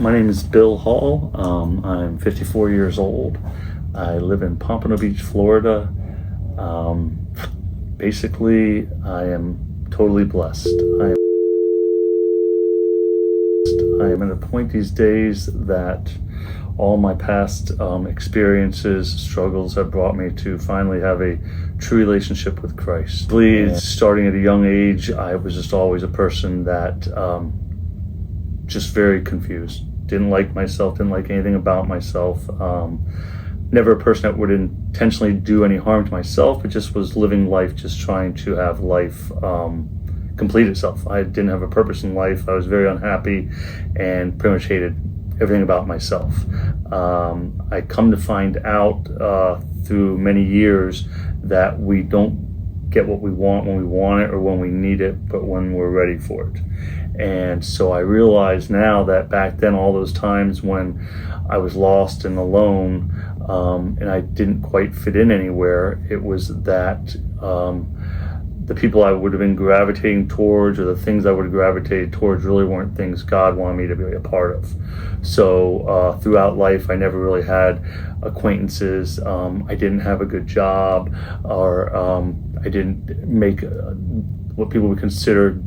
My name is Bill Hall. I'm 54 years old. I live in Pompano Beach, Florida. Um, Basically, I am totally blessed. I am at a point these days that all my past experiences, struggles have brought me to finally have a true relationship with Christ. Starting at a young age, I was just always a person that just very confused. Didn't like myself, didn't like anything about myself. Never a person that would intentionally do any harm to myself, but just was living life, just trying to have life complete itself. I didn't have a purpose in life. I was very unhappy and pretty much hated everything about myself. I come to find out through many years that we don't get what we want when we want it or when we need it, but when we're ready for it. And so I realize now that back then, all those times when I was lost and alone, and I didn't quite fit in anywhere, it was that the people I would have been gravitating towards, or the things I would have gravitated towards, really weren't things God wanted me to be a part of. So throughout life, I never really had acquaintances. I didn't have a good job, or I didn't make what people would consider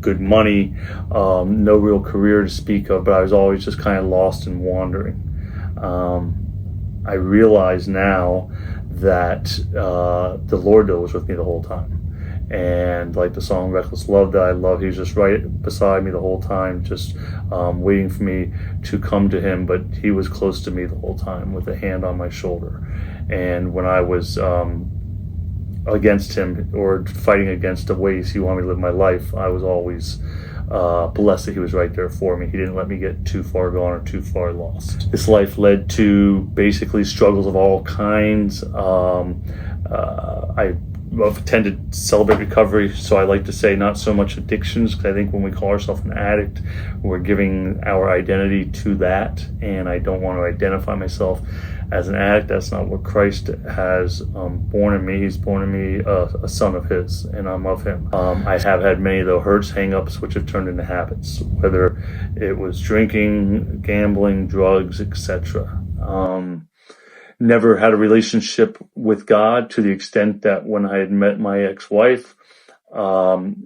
good money, no real career to speak of, but I was always just kind of lost and wandering. I realize now that the Lord was with me the whole time. And like the song Reckless Love that I love, he was just right beside me the whole time, just waiting for me to come to him. But he was close to me the whole time with a hand on my shoulder. And when I was against him or fighting against the ways he wanted me to live my life, I was always blessed that he was right there for me. He didn't let me get too far gone or too far lost. This life led to basically struggles of all kinds. I've tended to celebrate recovery, so I like to say not so much addictions, because I think when we call ourselves an addict, we're giving our identity to that, and I don't want to identify myself as an addict. That's not what Christ has born in me. He's born in me a son of his, and I'm of him. I have had many of the hurts, hang-ups, which have turned into habits, whether it was drinking, gambling, drugs, etc. Never had a relationship with God to the extent that when I had met my ex-wife,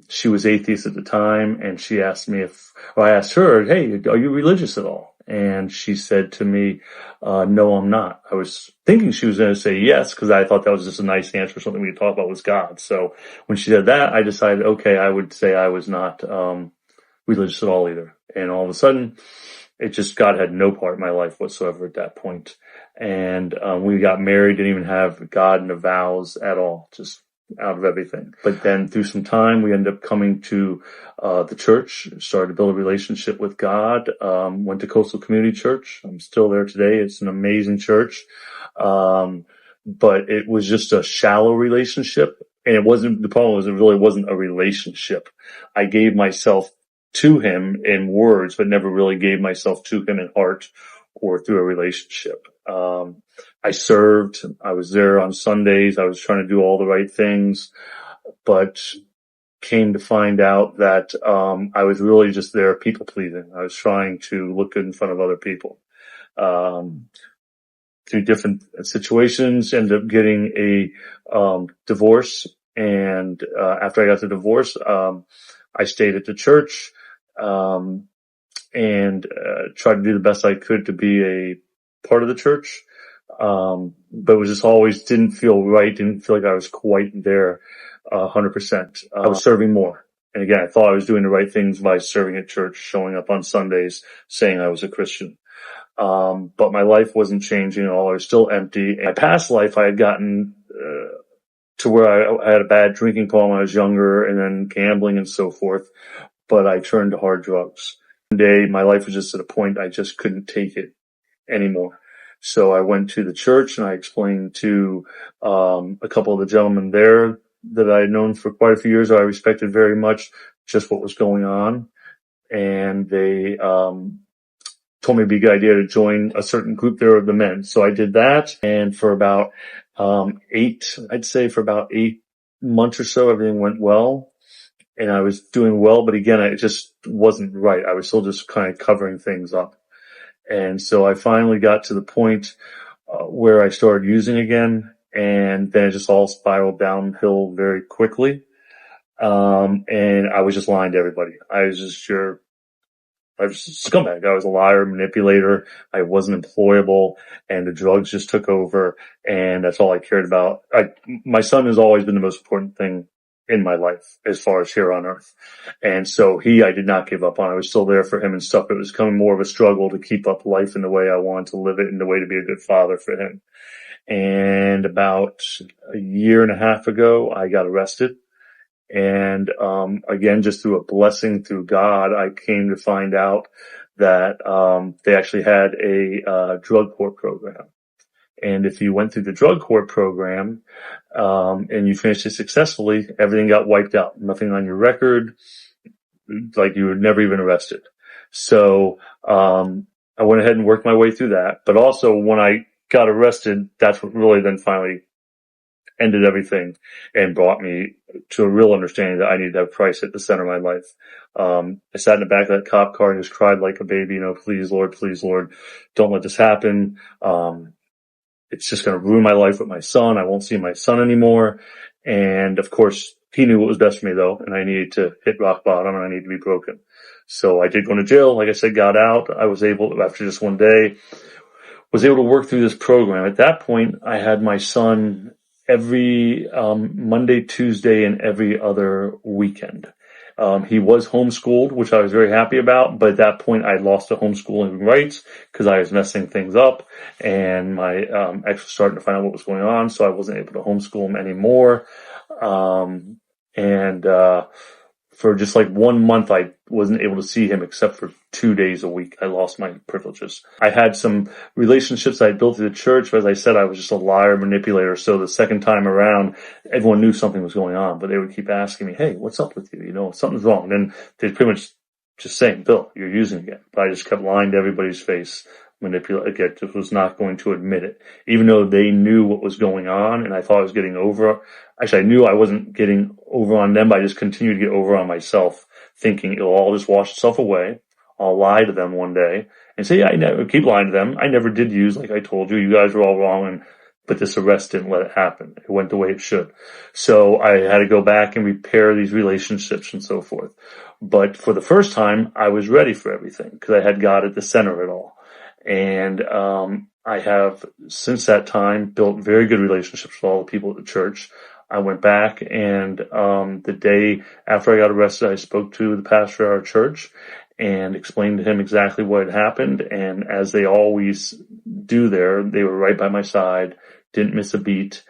she was atheist at the time, and she asked me I asked her, "Hey, are you religious at all?" And she said to me, "No, I'm not." I was thinking she was going to say yes, because I thought that was just a nice answer. Something we could talk about was God. So when she said that, I decided, okay, I would say I was not religious at all either. And all of a sudden, God had no part in my life whatsoever at that point. And we got married, didn't even have God in the vows at all, just out of everything. But then through some time, we ended up coming to the church, started to build a relationship with God, went to Coastal Community Church. I'm still there today. It's an amazing church. But it was just a shallow relationship. And the problem was it really wasn't a relationship. I gave myself to him in words, but never really gave myself to him in heart or through a relationship. I served. I was there on Sundays. I was trying to do all the right things, but came to find out that I was really just there people pleasing. I was trying to look good in front of other people. Through different situations, ended up getting a divorce. And after I got the divorce, I stayed at the church and tried to do the best I could to be a part of the church. But it was just always didn't feel right, didn't feel like I was quite there 100%. I was serving more. And again, I thought I was doing the right things by serving at church, showing up on Sundays, saying I was a Christian. But my life wasn't changing at all. I was still empty. In my past life, I had gotten to where I had a bad drinking problem when I was younger, and then gambling and so forth. But I turned to hard drugs. One day, my life was just at a point I just couldn't take it anymore. So I went to the church and I explained to a couple of the gentlemen there that I had known for quite a few years, I respected very much, just what was going on. And they told me it'd be a good idea to join a certain group there of the men. So I did that, and for about 8 months or so, everything went well. And I was doing well, but again, it just wasn't right. I was still just kind of covering things up. And so I finally got to the point where I started using again, and then it just all spiraled downhill very quickly. And I was just lying to everybody. I was a scumbag. I was a liar, manipulator. I wasn't employable, and the drugs just took over, and that's all I cared about. My son has always been the most important thing in my life as far as here on earth. And so I did not give up on. I was still there for him and stuff. It was becoming more of a struggle to keep up life in the way I wanted to live it and the way to be a good father for him. And about a year and a half ago, I got arrested. And, again, just through a blessing through God, I came to find out that, they actually had a, drug court program. And if you went through the drug court program, and you finished it successfully, everything got wiped out. Nothing on your record, like you were never even arrested. So, I went ahead and worked my way through that. But also when I got arrested, that's what really then finally ended everything and brought me to a real understanding that I needed to have Christ at the center of my life. I sat in the back of that cop car and just cried like a baby, please Lord, don't let this happen. It's just going to ruin my life with my son. I won't see my son anymore. And of course, he knew what was best for me though, and I needed to hit rock bottom and I needed to be broken. So I did go to jail. Like I said, got out. I was able, after just one day, was able to work through this program. At that point, I had my son every Monday, Tuesday, and every other weekend. He was homeschooled, which I was very happy about, but at that point I lost the homeschooling rights because I was messing things up, and my ex was starting to find out what was going on, so I wasn't able to homeschool him anymore. For just like 1 month, I wasn't able to see him except for 2 days a week. I lost my privileges. I had some relationships I built through the church, but as I said, I was just a liar, manipulator. So the second time around, everyone knew something was going on, but they would keep asking me, hey, what's up with you? Something's wrong. And then they'd pretty much just saying, Bill, you're using again. But I just kept lying to everybody's face. Again, just was not going to admit it, even though they knew what was going on, and I thought I was getting over. Actually, I knew I wasn't getting over on them, but I just continued to get over on myself, thinking it'll all just wash itself away. I'll lie to them one day and say, yeah, I never keep lying to them. I never did use, like I told you. You guys were all wrong, but this arrest didn't let it happen. It went the way it should. So I had to go back and repair these relationships and so forth. But for the first time, I was ready for everything because I had God at the center of it all. And I have, since that time, built very good relationships with all the people at the church. I went back and the day after I got arrested, I spoke to the pastor of our church and explained to him exactly what had happened. And as they always do there, they were right by my side, didn't miss a beat,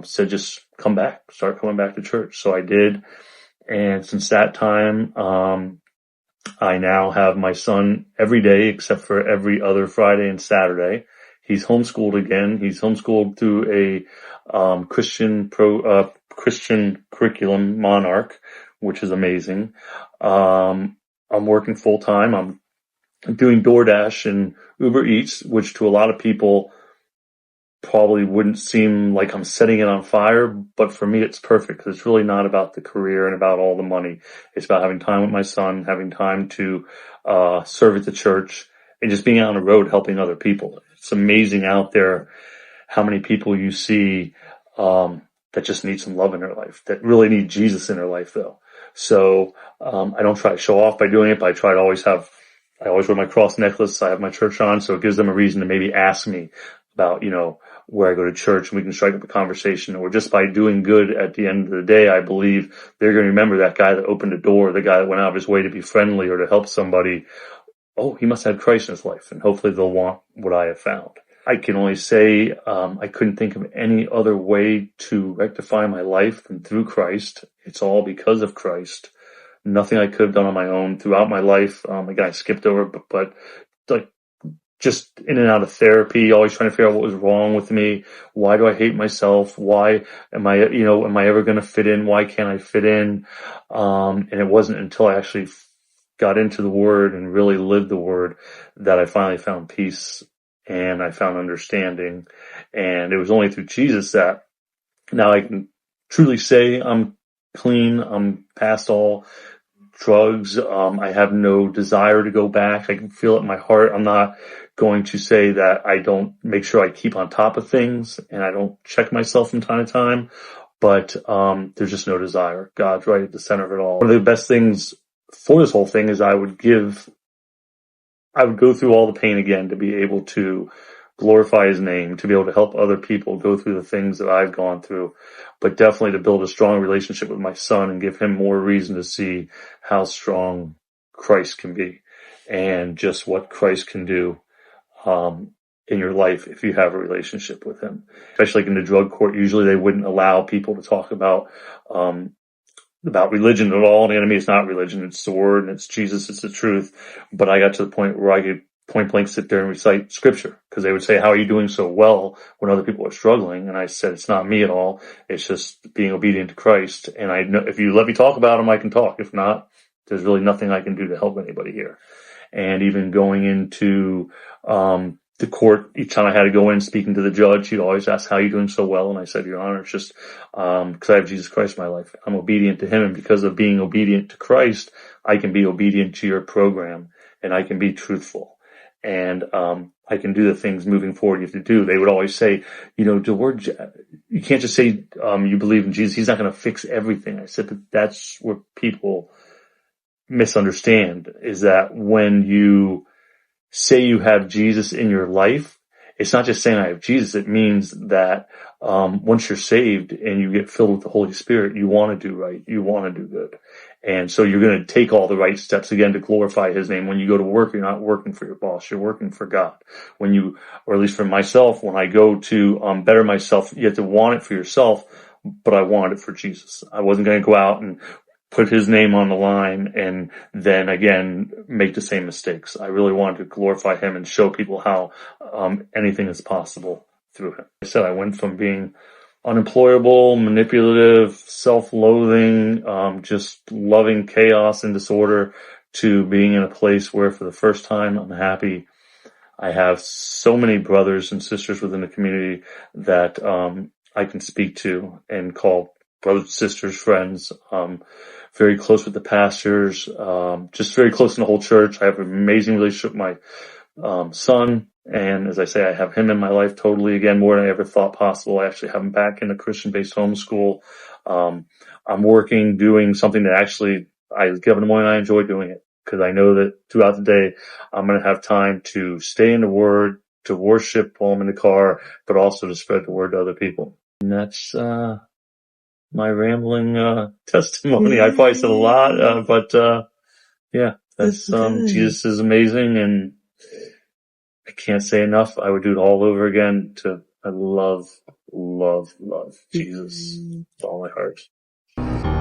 said just come back, start coming back to church. So I did. And since that time, I now have my son every day except for every other Friday and Saturday. He's homeschooled again. He's homeschooled through a Christian curriculum, Monarch, which is amazing. I'm working full time. I'm doing DoorDash and Uber Eats, which to a lot of people probably wouldn't seem like I'm setting it on fire, but for me it's perfect because it's really not about the career and about all the money. It's about having time with my son, having time to serve at the church, and just being out on the road helping other people. It's amazing out there how many people you see that just need some love in their life, that really need Jesus in their life though. So I don't try to show off by doing it, but I always wear my cross necklace. I have my church on, so it gives them a reason to maybe ask me about, where I go to church, and we can strike up a conversation. Or just by doing good at the end of the day, I believe they're going to remember that guy that opened the door, the guy that went out of his way to be friendly or to help somebody. Oh, he must have Christ in his life, and hopefully they'll want what I have found. I can only say I couldn't think of any other way to rectify my life than through Christ. It's all because of Christ. Nothing I could have done on my own throughout my life. Again, I skipped over, but like just in and out of therapy, always trying to figure out what was wrong with me. Why do I hate myself? Why am I ever going to fit in? Why can't I fit in? And it wasn't until I actually got into the Word and really lived the Word that I finally found peace and I found understanding. And it was only through Jesus that now I can truly say I'm clean. I'm past all drugs. I have no desire to go back. I can feel it in my heart. I'm not going to say that I don't make sure I keep on top of things and I don't check myself from time to time, but there's just no desire. God's right at the center of it all. One of the best things for this whole thing is I would go through all the pain again to be able to glorify his name, to be able to help other people go through the things that I've gone through, but definitely to build a strong relationship with my son and give him more reason to see how strong Christ can be and just what Christ can do in your life if you have a relationship with him. Especially like in the drug court, usually they wouldn't allow people to talk about religion at all. The enemy is not religion, it's the word and it's Jesus, it's the truth. But I got to the point where I could point blank sit there and recite scripture, because they would say, how are you doing so well when other people are struggling? And I said, it's not me at all. It's just being obedient to Christ. And I know if you let me talk about him, I can talk. If not, there's really nothing I can do to help anybody here. And even going into the court, each time I had to go in speaking to the judge, he'd always ask, how are you doing so well? And I said, Your Honor, it's just because I have Jesus Christ in my life. I'm obedient to him, and because of being obedient to Christ, I can be obedient to your program, and I can be truthful. And I can do the things moving forward you have to do. They would always say, you can't just say you believe in Jesus. He's not going to fix everything. I said, but that's where people misunderstand, is that when you say you have Jesus in your life, it's not just saying I have Jesus. It means that once you're saved and you get filled with the Holy Spirit, you want to do right. You want to do good. And so you're going to take all the right steps again to glorify his name. When you go to work, you're not working for your boss. You're working for God. When you, or at least for myself, when I go to better myself, you have to want it for yourself, but I wanted it for Jesus. I wasn't going to go out and put his name on the line and then again make the same mistakes. I really wanted to glorify him and show people how anything is possible through him. I said I went from being unemployable, manipulative, self-loathing, just loving chaos and disorder, to being in a place where for the first time I'm happy. I have so many brothers and sisters within the community that I can speak to and call brothers, sisters, friends, very close with the pastors, just very close in the whole church. I have an amazing relationship with my son. And as I say, I have him in my life totally again, more than I ever thought possible. I actually have him back in a Christian-based homeschool. I'm working, doing something that actually I get up in the morning and I enjoy doing it, because I know that throughout the day, I'm going to have time to stay in the Word, to worship while I'm in the car, but also to spread the word to other people. And that's my rambling testimony. I probably said a lot, but yeah, that's Jesus is amazing, and I can't say enough. I would do it all over again. I love Jesus with all my heart.